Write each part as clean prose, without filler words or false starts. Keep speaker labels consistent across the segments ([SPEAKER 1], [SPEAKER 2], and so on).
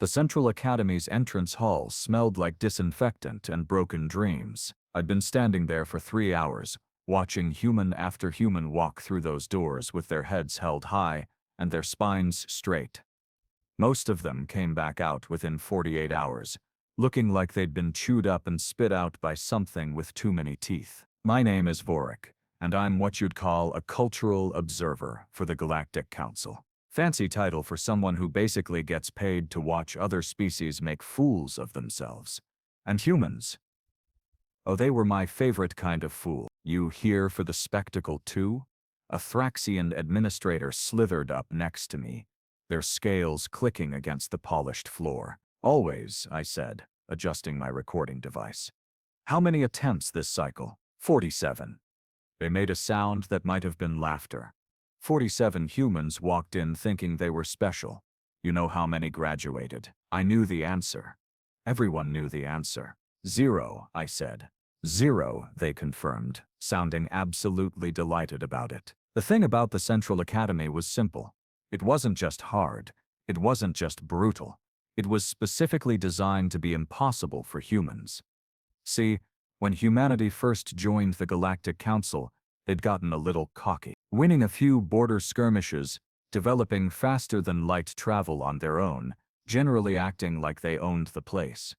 [SPEAKER 1] The Central Academy's entrance hall smelled like disinfectant and broken dreams. I'd been standing there for 3 hours, watching human after human walk through those doors with their heads held high and their spines straight. Most of them came back out within 48 hours, looking like they'd been chewed up and spit out by something with too many teeth. My name is Vorik, and I'm what you'd call a cultural observer for the Galactic Council. Fancy title for someone who basically gets paid to watch other species make fools of themselves. And humans. Oh, they were my favorite kind of fool. You here for the spectacle too? A Thraxian administrator slithered up next to me, their scales clicking against the polished floor. Always, I said, adjusting my recording device. How many attempts this cycle? 47. They made a sound that might have been laughter. 47 humans walked in thinking they were special. You know how many graduated? I knew the answer. Everyone knew the answer. 0, I said. 0, they confirmed, sounding absolutely delighted about it. The thing about the Central Academy was simple. It wasn't just hard. It wasn't just brutal. It was specifically designed to be impossible for humans. See, when humanity first joined the Galactic Council, they'd gotten a little cocky, winning a few border skirmishes, developing faster-than-light travel on their own, generally acting like they owned the place.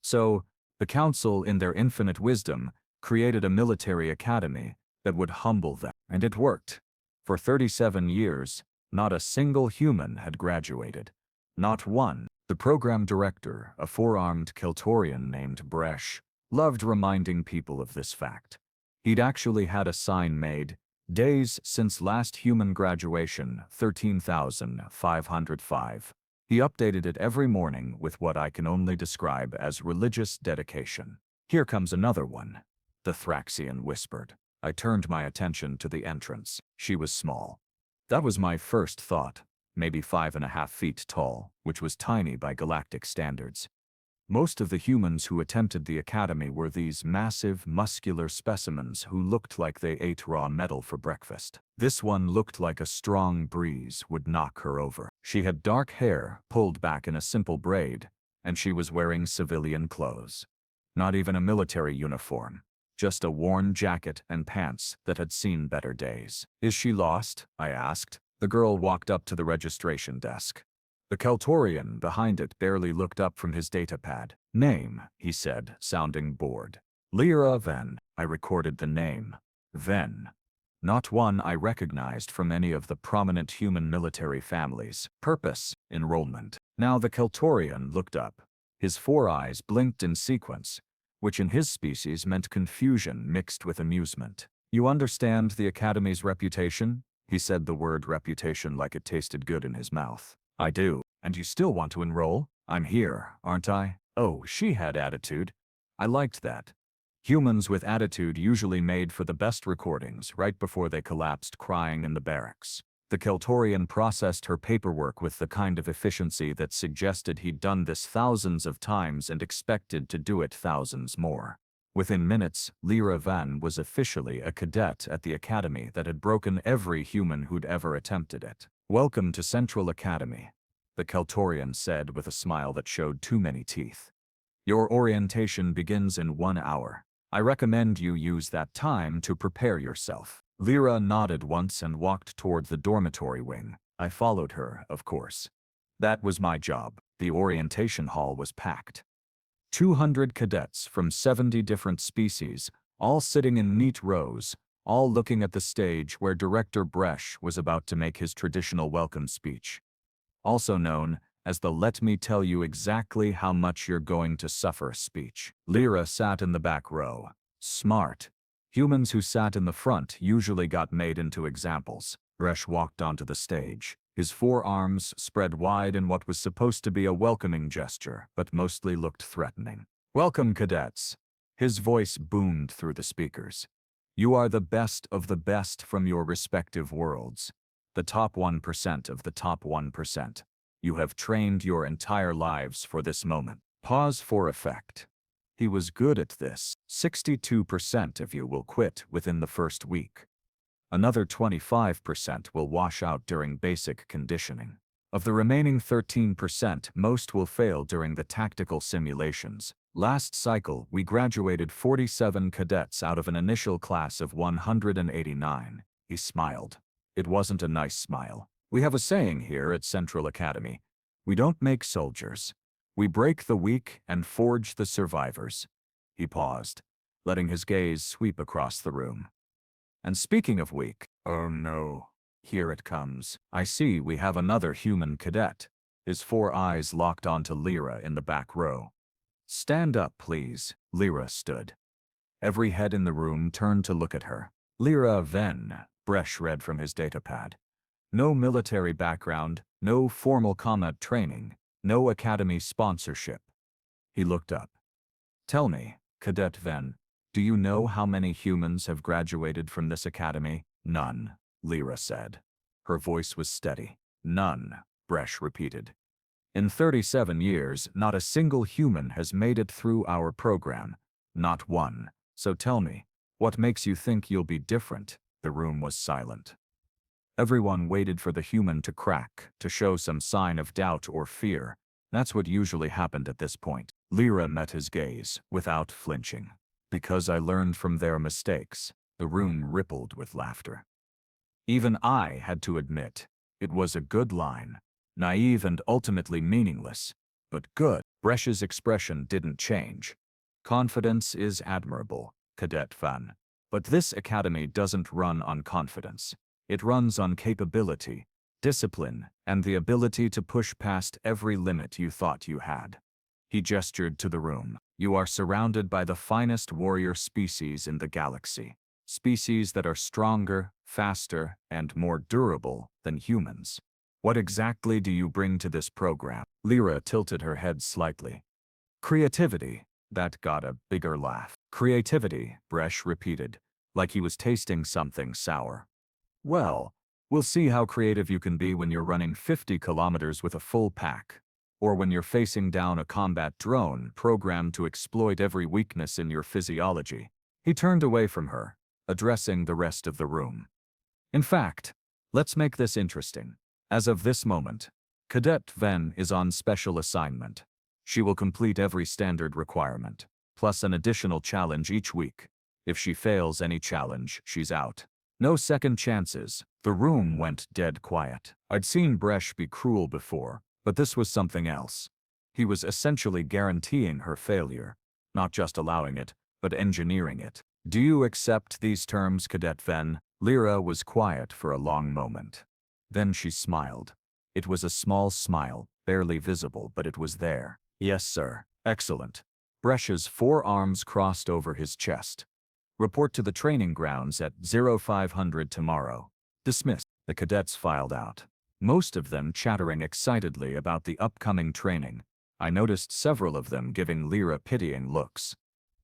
[SPEAKER 1] So, the Council, in their infinite wisdom, created a military academy that would humble them. And it worked. For 37 years, not a single human had graduated. Not one. The program director, a four-armed Keltorian named Bresh, loved reminding people of this fact. He'd actually had a sign made, "Days since last human graduation, 13,505. He updated it every morning with what I can only describe as religious dedication. Here comes another one, the Thraxian whispered. I turned my attention to the entrance. She was small. That was my first thought, maybe 5.5 feet tall, which was tiny by galactic standards. Most of the humans who attempted the academy were these massive, muscular specimens who looked like they ate raw metal for breakfast. This one looked like a strong breeze would knock her over. She had dark hair pulled back in a simple braid, and she was wearing civilian clothes. Not even a military uniform, just a worn jacket and pants that had seen better days. Is she lost? I asked. The girl walked up to the registration desk. The Keltorian behind it barely looked up from his datapad. Name, he said, sounding bored. Lira Venn. I recorded the name. Venn. Not one I recognized from any of the prominent human military families. Purpose, enrollment. Now the Keltorian looked up. His 4 eyes blinked in sequence, which in his species meant confusion mixed with amusement. You understand the Academy's reputation? He said the word reputation like it tasted good in his mouth. I do. And you still want to enroll? I'm here, aren't I? Oh, she had attitude. I liked that. Humans with attitude usually made for the best recordings right before they collapsed crying in the barracks. The Keltorian processed her paperwork with the kind of efficiency that suggested he'd done this thousands of times and expected to do it thousands more. Within minutes, Lira Venn was officially a cadet at the academy that had broken every human who'd ever attempted it. Welcome to Central Academy, the Keltorian said with a smile that showed too many teeth. Your orientation begins in 1 hour. I recommend you use that time to prepare yourself. Lira nodded once and walked toward the dormitory wing. I followed her, of course. That was my job. The orientation hall was packed. 200 cadets from 70 different species, all sitting in neat rows, all looking at the stage where Director Bresh was about to make his traditional welcome speech. Also known as the "let me tell you exactly how much you're going to suffer" speech. Lira sat in the back row. Smart. Humans who sat in the front usually got made into examples. Bresh walked onto the stage, his 4 arms spread wide in what was supposed to be a welcoming gesture, but mostly looked threatening. Welcome, cadets. His voice boomed through the speakers. You are the best of the best from your respective worlds. The top 1% of the top 1%. You have trained your entire lives for this moment. Pause for effect. He was good at this. 62% of you will quit within the first week. Another 25% will wash out during basic conditioning. Of the remaining 13%, most will fail during the tactical simulations. Last cycle, we graduated 47 cadets out of an initial class of 189. He smiled. It wasn't a nice smile. We have a saying here at Central Academy. We don't make soldiers. We break the weak and forge the survivors. He paused, letting his gaze sweep across the room. And speaking of weak, oh no, here it comes. I see we have another human cadet. His 4 eyes locked onto Lira in the back row. Stand up, please. Lira stood. Every head in the room turned to look at her. Lira Venn, Bresh read from his datapad. No military background, no formal combat training, no academy sponsorship. He looked up. Tell me, Cadet Venn, do you know how many humans have graduated from this academy? None, Lira said. Her voice was steady. None, Bresh repeated. In 37 years, not a single human has made it through our program. Not one. So tell me, what makes you think you'll be different? The room was silent. Everyone waited for the human to crack, to show some sign of doubt or fear. That's what usually happened at this point. Lira met his gaze, without flinching. Because I learned from their mistakes. The room rippled with laughter. Even I had to admit, it was a good line. Naive and ultimately meaningless, but good. Bresh's expression didn't change. Confidence is admirable, Cadet Venn. But this academy doesn't run on confidence. It runs on capability, discipline, and the ability to push past every limit you thought you had. He gestured to the room. You are surrounded by the finest warrior species in the galaxy. Species that are stronger, faster, and more durable than humans. What exactly do you bring to this program? Lira tilted her head slightly. Creativity. That got a bigger laugh. Creativity, Bresh repeated, like he was tasting something sour. Well, we'll see how creative you can be when you're running 50 kilometers with a full pack, or when you're facing down a combat drone programmed to exploit every weakness in your physiology. He turned away from her, addressing the rest of the room. In fact, let's make this interesting. As of this moment, Cadet Venn is on special assignment. She will complete every standard requirement, plus an additional challenge each week. If she fails any challenge, she's out. No second chances. The room went dead quiet. I'd seen Bresh be cruel before, but this was something else. He was essentially guaranteeing her failure, not just allowing it, but engineering it. Do you accept these terms, Cadet Venn? Lira was quiet for a long moment. Then she smiled. It was a small smile, barely visible, but it was there. Yes, sir. Excellent. Bresh's 4 arms crossed over his chest. Report to the training grounds at 0500 tomorrow. Dismissed. The cadets filed out. Most of them chattering excitedly about the upcoming training. I noticed several of them giving Lira pitying looks.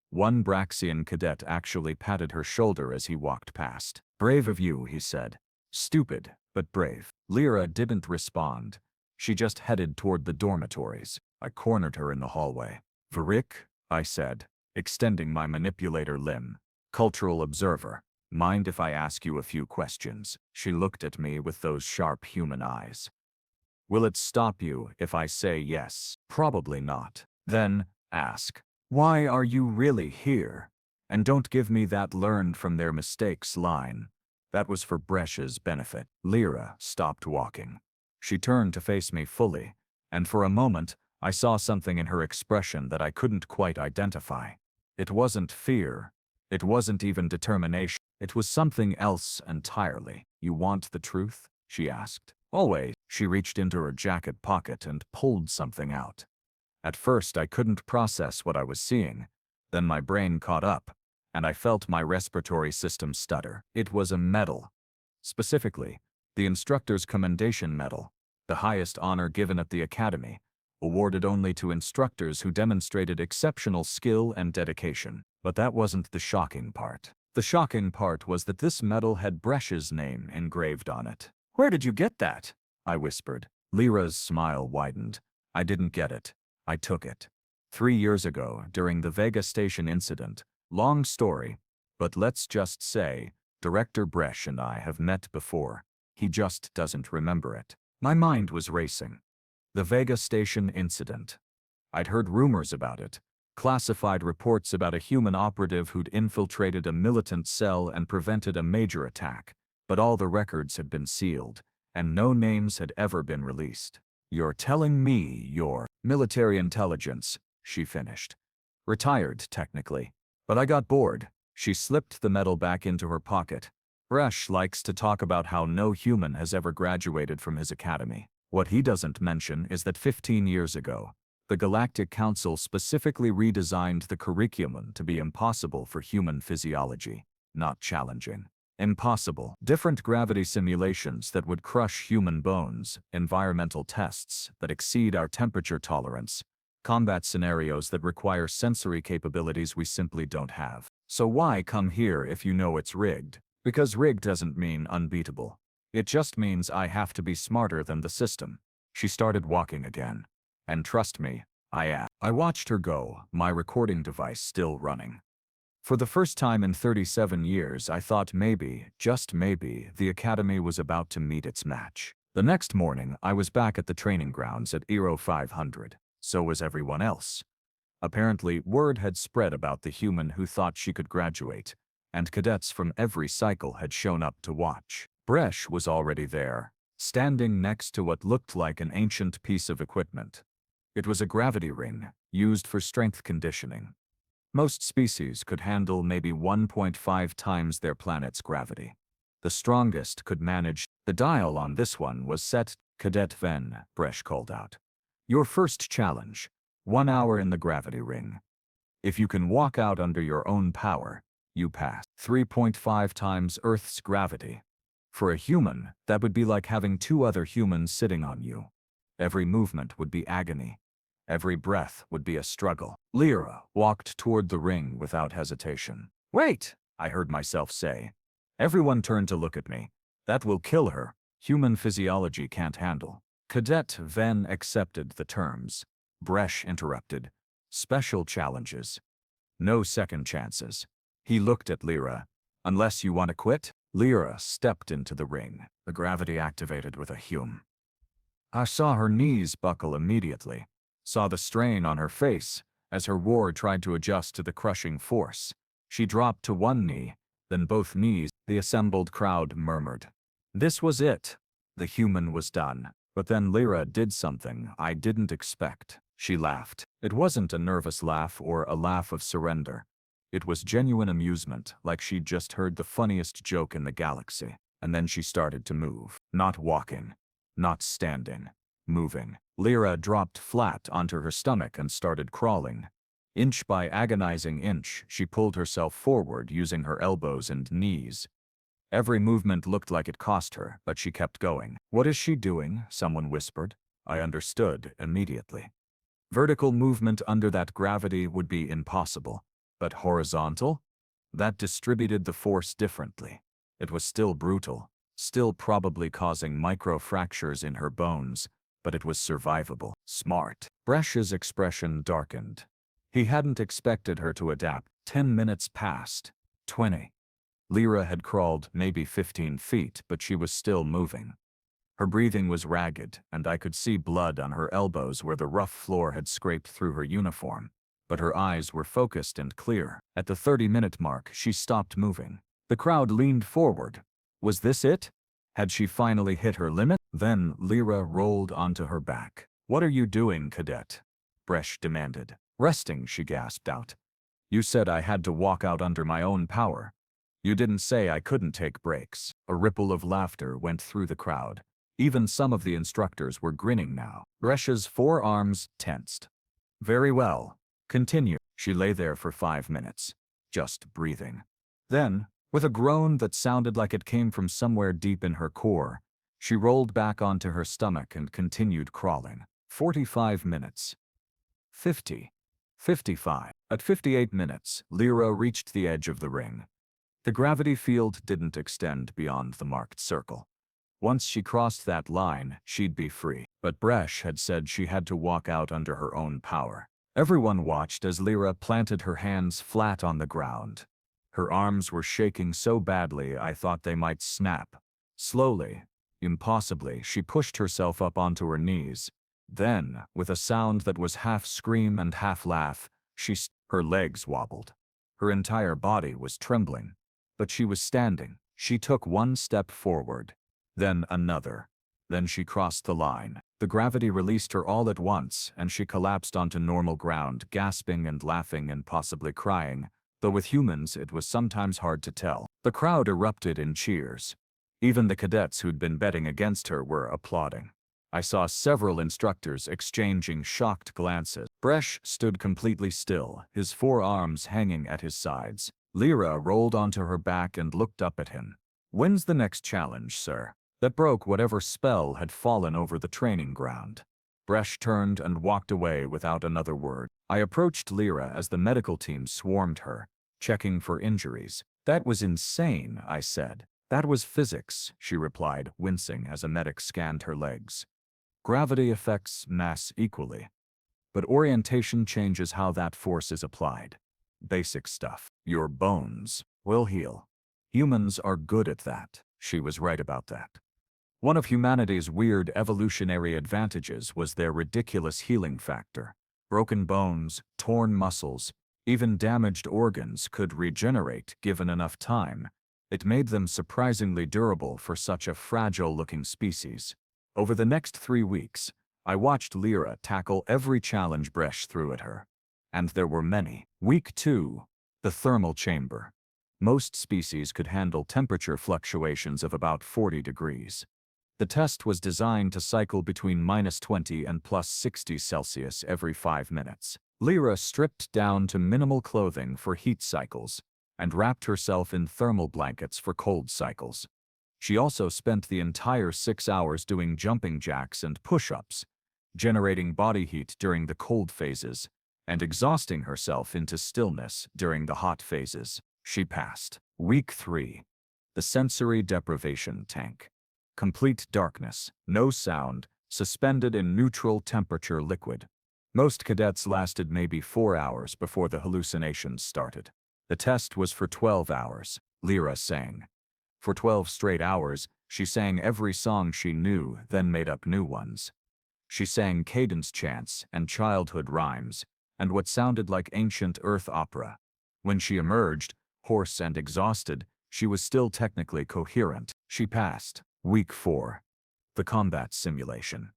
[SPEAKER 1] One Braxian cadet actually patted her shoulder as he walked past. Brave of you, he said. Stupid, but brave. Lira didn't respond. She just headed toward the dormitories. I cornered her in the hallway. Varik, I said, extending my manipulator limb. Cultural observer. Mind if I ask you a few questions? She looked at me with those sharp human eyes. Will it stop you if I say yes? Probably not. Then, ask. Why are you really here? And don't give me that learned from their mistakes line. That was for Bresh's benefit. Lira stopped walking. She turned to face me fully, and for a moment, I saw something in her expression that I couldn't quite identify. It wasn't fear. It wasn't even determination. It was something else entirely. You want the truth? She asked. Always. She reached into her jacket pocket and pulled something out. At first, I couldn't process what I was seeing. Then my brain caught up, and I felt my respiratory system stutter. It was a medal. Specifically, the Instructor's Commendation Medal, the highest honor given at the Academy, awarded only to instructors who demonstrated exceptional skill and dedication. But that wasn't the shocking part. The shocking part was that this medal had Bresh's name engraved on it. Where did you get that? I whispered. Lira's smile widened. I didn't get it. I took it. 3 years ago, during the Vega Station incident. Long story, but let's just say, Director Bresh and I have met before. He just doesn't remember it. My mind was racing. The Vega Station incident. I'd heard rumors about it, classified reports about a human operative who'd infiltrated a militant cell and prevented a major attack, but all the records had been sealed, and no names had ever been released. You're telling me you're military intelligence, she finished. Retired, technically. But I got bored. She slipped the medal back into her pocket. Bresh likes to talk about how no human has ever graduated from his academy. What he doesn't mention is that 15 years ago, the Galactic Council specifically redesigned the curriculum to be impossible for human physiology, not challenging. Impossible. Different gravity simulations that would crush human bones, environmental tests that exceed our temperature tolerance, combat scenarios that require sensory capabilities we simply don't have. So why come here if you know it's rigged? Because rigged doesn't mean unbeatable. It just means I have to be smarter than the system. She started walking again. And trust me, I am. I watched her go, my recording device still running. For the first time in 37 years, I thought maybe, just maybe, the Academy was about to meet its match. The next morning, I was back at the training grounds at Eero 500. So was everyone else. Apparently, word had spread about the human who thought she could graduate, and cadets from every cycle had shown up to watch. Bresh was already there, standing next to what looked like an ancient piece of equipment. It was a gravity ring, used for strength conditioning. Most species could handle maybe 1.5 times their planet's gravity. The strongest could manage. The dial on this one was set. Cadet Venn, Bresh called out. Your first challenge, 1 hour in the gravity ring. If you can walk out under your own power, you pass. 3.5 times Earth's gravity. For a human, that would be like having 2 other humans sitting on you. Every movement would be agony. Every breath would be a struggle. Lira walked toward the ring without hesitation. Wait, I heard myself say. Everyone turned to look at me. That will kill her. Human physiology can't handle. Cadet Venn accepted the terms. Bresh interrupted. Special challenges. No second chances. He looked at Lira. Unless you want to quit? Lira stepped into the ring. The gravity activated with a hum. I saw her knees buckle immediately. Saw the strain on her face as her ward tried to adjust to the crushing force. She dropped to one knee, then both knees. The assembled crowd murmured. This was it. The human was done. But then Lira did something I didn't expect. She laughed. It wasn't a nervous laugh or a laugh of surrender. It was genuine amusement, like she'd just heard the funniest joke in the galaxy. And then she started to move. Not walking. Not standing. Moving. Lira dropped flat onto her stomach and started crawling. Inch by agonizing inch, she pulled herself forward using her elbows and knees. Every movement looked like it cost her, but she kept going. What is she doing? Someone whispered. I understood immediately. Vertical movement under that gravity would be impossible. But horizontal? That distributed the force differently. It was still brutal, still probably causing micro-fractures in her bones, but it was survivable. Smart. Bresh's expression darkened. He hadn't expected her to adapt. 10 minutes passed. 20. Lira had crawled maybe 15 feet, but she was still moving. Her breathing was ragged, and I could see blood on her elbows where the rough floor had scraped through her uniform. But her eyes were focused and clear. At the 30-minute mark, she stopped moving. The crowd leaned forward. Was this it? Had she finally hit her limit? Then Lira rolled onto her back. What are you doing, cadet? Bresh demanded. Resting, she gasped out. You said I had to walk out under my own power. You didn't say I couldn't take breaks. A ripple of laughter went through the crowd. Even some of the instructors were grinning now. Bresh's forearms tensed. Very well. Continue. She lay there for 5 minutes, just breathing. Then, with a groan that sounded like it came from somewhere deep in her core, she rolled back onto her stomach and continued crawling. 45 minutes. 50. 55. At 58 minutes, Lira reached the edge of the ring. The gravity field didn't extend beyond the marked circle. Once she crossed that line, she'd be free. But Bresh had said she had to walk out under her own power. Everyone watched as Lira planted her hands flat on the ground. Her arms were shaking so badly I thought they might snap. Slowly, Impossibly, she pushed herself up onto her knees. Then, with a sound that was half scream and half laugh, her legs wobbled. Her entire body was trembling. But she was standing. She took one step forward, then another. Then she crossed the line. The gravity released her all at once, and she collapsed onto normal ground, gasping and laughing and possibly crying, though with humans it was sometimes hard to tell. The crowd erupted in cheers. Even the cadets who'd been betting against her were applauding. I saw several instructors exchanging shocked glances. Bresh stood completely still, his forearms hanging at his sides. Lira rolled onto her back and looked up at him. "When's the next challenge, sir?" That broke whatever spell had fallen over the training ground. Bresh turned and walked away without another word. I approached Lira as the medical team swarmed her, checking for injuries. "That was insane," I said. "That was physics," she replied, wincing as a medic scanned her legs. "Gravity affects mass equally, but orientation changes how that force is applied. Basic stuff. Your bones will heal. Humans are good at that." She was right about that. One of humanity's weird evolutionary advantages was their ridiculous healing factor. Broken bones, torn muscles, even damaged organs could regenerate given enough time. It made them surprisingly durable for such a fragile-looking species. Over the next 3 weeks, I watched Lira tackle every challenge Bresh threw at her. And there were many. Week 2, the thermal chamber. Most species could handle temperature fluctuations of about 40 degrees. The test was designed to cycle between -20 and +60 Celsius every 5 minutes. Lira stripped down to minimal clothing for heat cycles and wrapped herself in thermal blankets for cold cycles. She also spent the entire 6 hours doing jumping jacks and push-ups, generating body heat during the cold phases, and exhausting herself into stillness during the hot phases. She passed. Week 3. The sensory deprivation tank. Complete darkness, no sound, suspended in neutral temperature liquid. Most cadets lasted maybe 4 hours before the hallucinations started. The test was for 12 hours, Lira sang. For 12 straight hours, she sang every song she knew, then made up new ones. She sang cadence chants and childhood rhymes, and what sounded like ancient earth opera. When she emerged, hoarse and exhausted, she was still technically coherent. She passed. Week 4. The combat simulation.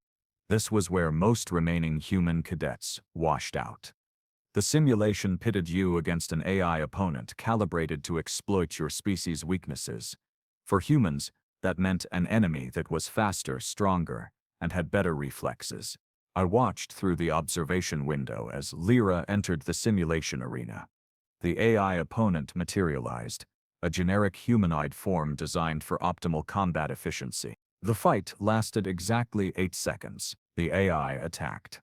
[SPEAKER 1] This was where most remaining human cadets washed out. The simulation pitted you against an AI opponent calibrated to exploit your species' weaknesses. For humans, that meant an enemy that was faster, stronger, and had better reflexes. I watched through the observation window as Lira entered the simulation arena. The AI opponent materialized, a generic humanoid form designed for optimal combat efficiency. The fight lasted exactly 8 seconds. The AI attacked.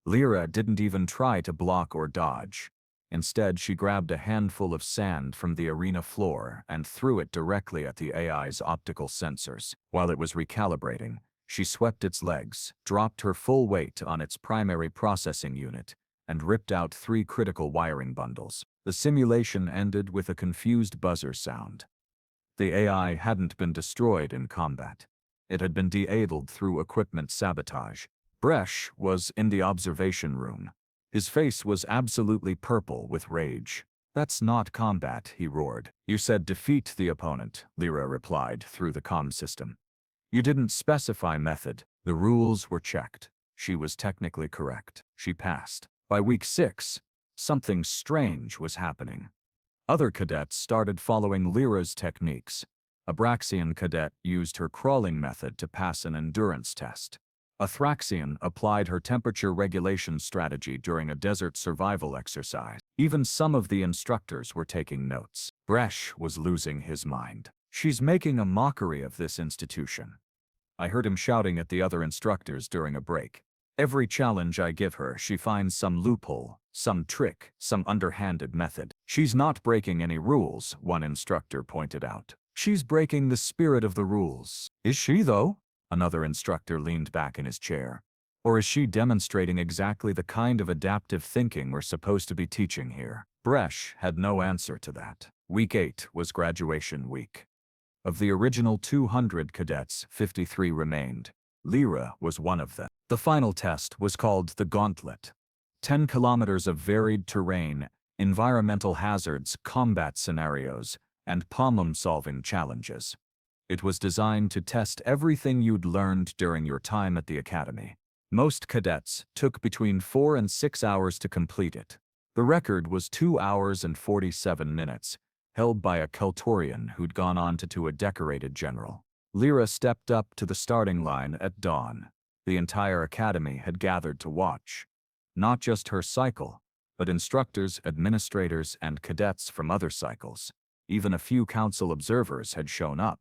[SPEAKER 1] Lira didn't even try to block or dodge. Instead, she grabbed a handful of sand from the arena floor and threw it directly at the AI's optical sensors. While it was recalibrating, she swept its legs, dropped her full weight on its primary processing unit, and ripped out 3 critical wiring bundles. The simulation ended with a confused buzzer sound. The AI hadn't been destroyed in combat. It had been de-abled through equipment sabotage. Bresh was in the observation room. His face was absolutely purple with rage. "That's not combat," he roared. "You said defeat the opponent," Lira replied through the comm system. "You didn't specify method." The rules were checked. She was technically correct. She passed. By week 6, something strange was happening. Other cadets started following Lira's techniques. A Braxian cadet used her crawling method to pass an endurance test. A Thraxian applied her temperature regulation strategy during a desert survival exercise. Even some of the instructors were taking notes. Bresh was losing his mind. "She's making a mockery of this institution." I heard him shouting at the other instructors during a break. "Every challenge I give her, she finds some loophole, some trick, some underhanded method. She's not breaking any rules," one instructor pointed out. "She's breaking the spirit of the rules." "Is she, though?" Another instructor leaned back in his chair. "Or is she demonstrating exactly the kind of adaptive thinking we're supposed to be teaching here?" Bresh had no answer to that. Week 8 was graduation week. Of the original 200 cadets, 53 remained. Lira was one of them. The final test was called the Gauntlet. 10 kilometers of varied terrain, environmental hazards, combat scenarios, and problem-solving challenges. It was designed to test everything you'd learned during your time at the academy. Most cadets took between 4 and 6 hours to complete it. The record was 2 hours and 47 minutes, held by a Keltorian who'd gone on to a decorated general. Lira stepped up to the starting line at dawn. The entire academy had gathered to watch. Not just her cycle, but instructors, administrators, and cadets from other cycles. Even a few council observers had shown up.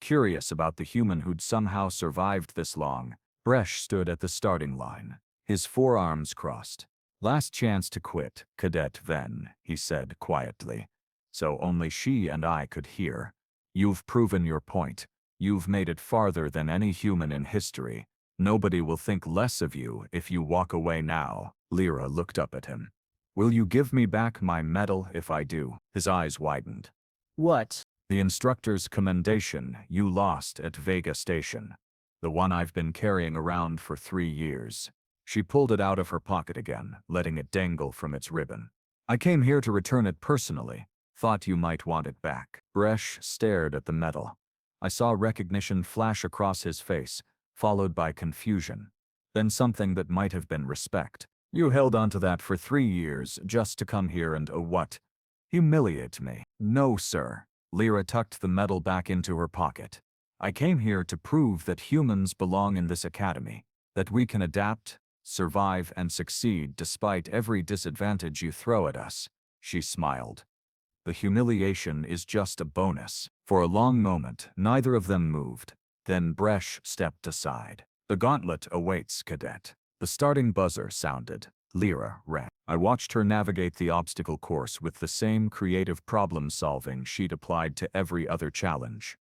[SPEAKER 1] Curious about the human who'd somehow survived this long, Bresh stood at the starting line, his forearms crossed. "Last chance to quit, Cadet Venn," he said quietly, so only she and I could hear. "You've proven your point. You've made it farther than any human in history. Nobody will think less of you if you walk away now." Lira looked up at him. "Will you give me back my medal if I do?" His eyes widened.
[SPEAKER 2] "What?"
[SPEAKER 1] "The instructor's commendation you lost at Vega Station. The one I've been carrying around for 3 years. She pulled it out of her pocket again, letting it dangle from its ribbon. "I came here to return it personally. Thought you might want it back." Bresh stared at the medal. I saw recognition flash across his face, followed by confusion. Then something that might have been respect. "You held onto that for 3 years just to come here and what? Humiliate me?" "No, sir." Lira tucked the medal back into her pocket. "I came here to prove that humans belong in this academy, that we can adapt, survive, and succeed despite every disadvantage you throw at us." She smiled. "The humiliation is just a bonus." For a long moment, neither of them moved. Then Bresh stepped aside. "The gauntlet awaits, cadet." The starting buzzer sounded. Lira ran. I watched her navigate the obstacle course with the same creative problem-solving she'd applied to every other challenge.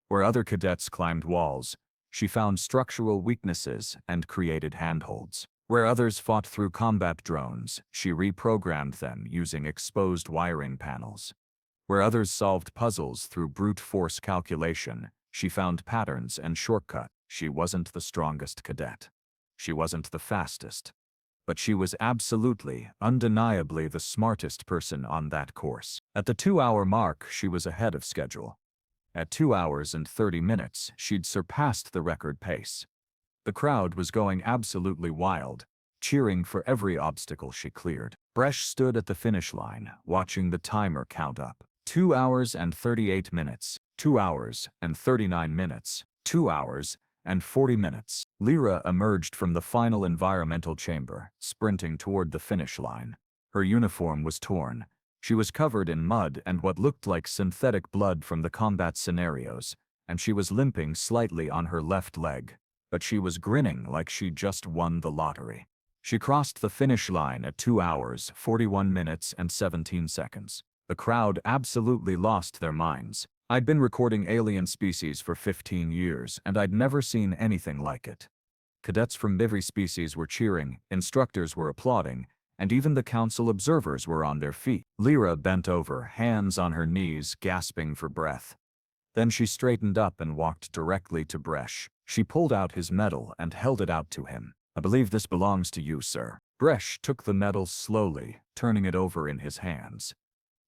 [SPEAKER 1] Where other cadets climbed walls, she found structural weaknesses and created handholds. Where others fought through combat drones, she reprogrammed them using exposed wiring panels. Where others solved puzzles through brute force calculation, she found patterns and shortcuts. She wasn't the strongest cadet. She wasn't the fastest. But she was absolutely, undeniably the smartest person on that course. At the 2-hour mark, she was ahead of schedule. At 2 hours and 30 minutes, she'd surpassed the record pace. The crowd was going absolutely wild, cheering for every obstacle she cleared. Bresh stood at the finish line, watching the timer count up. 2 hours and 38 minutes, 2 hours and 39 minutes, 2 hours and 40 minutes. Lira emerged from the final environmental chamber, sprinting toward the finish line. Her uniform was torn. She was covered in mud and what looked like synthetic blood from the combat scenarios, and she was limping slightly on her left leg. But she was grinning like she'd just won the lottery. She crossed the finish line at 2 hours, 41 minutes and 17 seconds. The crowd absolutely lost their minds. I'd been recording alien species for 15 years, and I'd never seen anything like it. Cadets from every species were cheering, instructors were applauding, and even the council observers were on their feet. Lira bent over, hands on her knees, gasping for breath. Then she straightened up and walked directly to Bresh. She pulled out his medal and held it out to him. "I believe this belongs to you, sir." Bresh took the medal slowly, turning it over in his hands.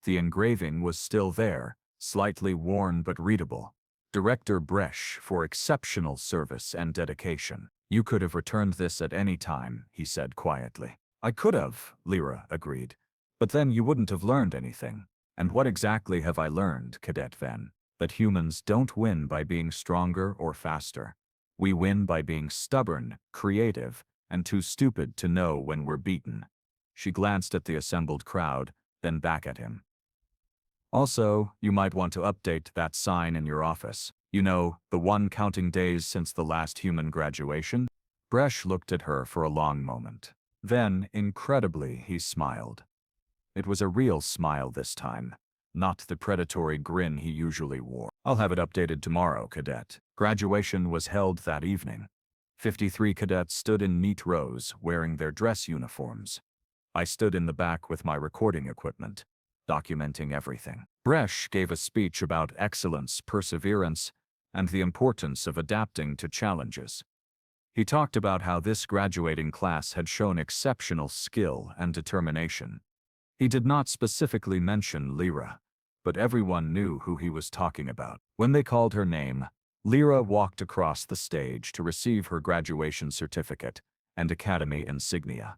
[SPEAKER 1] The engraving was still there, slightly worn but readable. "Director Bresh for exceptional service and dedication." "You could have returned this at any time," he said quietly. "I could have," Lira agreed. "But then you wouldn't have learned anything." "And what exactly have I learned, Cadet Venn?" "That humans don't win by being stronger or faster. We win by being stubborn, creative, and too stupid to know when we're beaten." She glanced at the assembled crowd, then back at him. "Also, you might want to update that sign in your office. You know, the one counting days since the last human graduation?" Bresh looked at her for a long moment. Then, incredibly, he smiled. It was a real smile this time, not the predatory grin he usually wore. "I'll have it updated tomorrow, cadet." Graduation was held that evening. 53 cadets stood in neat rows, wearing their dress uniforms. I stood in the back with my recording equipment. documenting everything. Bresh gave a speech about excellence, perseverance, and the importance of adapting to challenges. He talked about how this graduating class had shown exceptional skill and determination. He did not specifically mention Lira, but everyone knew who he was talking about. When they called her name, Lira walked across the stage to receive her graduation certificate and academy insignia.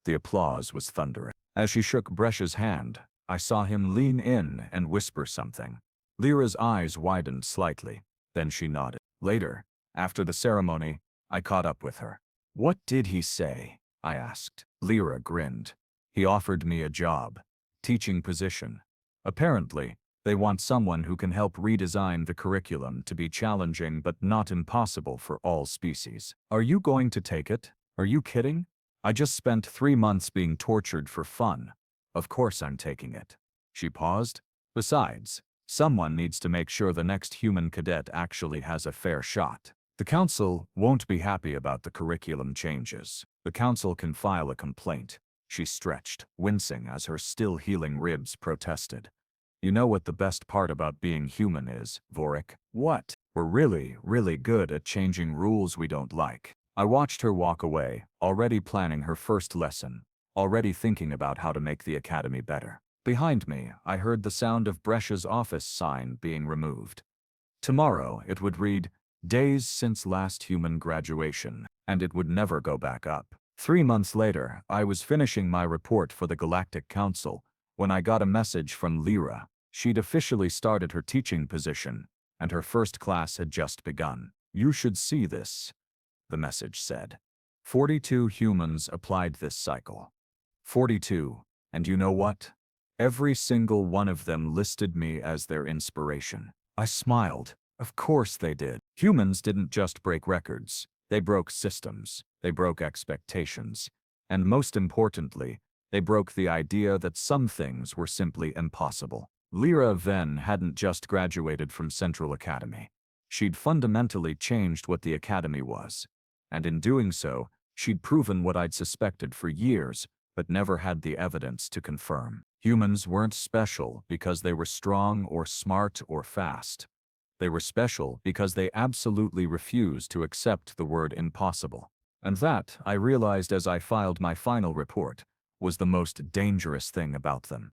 [SPEAKER 1] The applause was thunderous. As she shook Bresh's hand, I saw him lean in and whisper something. Lyra's eyes widened slightly, then she nodded. Later, after the ceremony, I caught up with her. "What did he say?" I asked. Lira grinned. "He offered me a job, teaching position. Apparently, they want someone who can help redesign the curriculum to be challenging but not impossible for all species." "Are you going to take it? Are you kidding? I just spent 3 months being tortured for fun. Of course I'm taking it." She paused. "Besides, someone needs to make sure the next human cadet actually has a fair shot. The council won't be happy about the curriculum changes. The council can file a complaint." She stretched, wincing as her still-healing ribs protested. "You know what the best part about being human is, Vorik?" "What?" "We're really, really good at changing rules we don't like." I watched her walk away, already planning her first lesson, already thinking about how to make the academy better. Behind me, I heard the sound of Bresh's office sign being removed. Tomorrow, it would read, "Days since last human graduation," and it would never go back up. 3 months later, I was finishing my report for the Galactic Council when I got a message from Lira. She'd officially started her teaching position, and her first class had just begun. "You should see this," the message said. 42 humans applied this cycle. 42, and you know what? Every single one of them listed me as their inspiration. I smiled. Of course they did. Humans didn't just break records. They broke systems. They broke expectations. And most importantly, they broke the idea that some things were simply impossible. Lira Venn hadn't just graduated from Central Academy. She'd fundamentally changed what the academy was. And in doing so, she'd proven what I'd suspected for years, but never had the evidence to confirm. Humans weren't special because they were strong or smart or fast. They were special because they absolutely refused to accept the word impossible. And that, I realized as I filed my final report, was the most dangerous thing about them.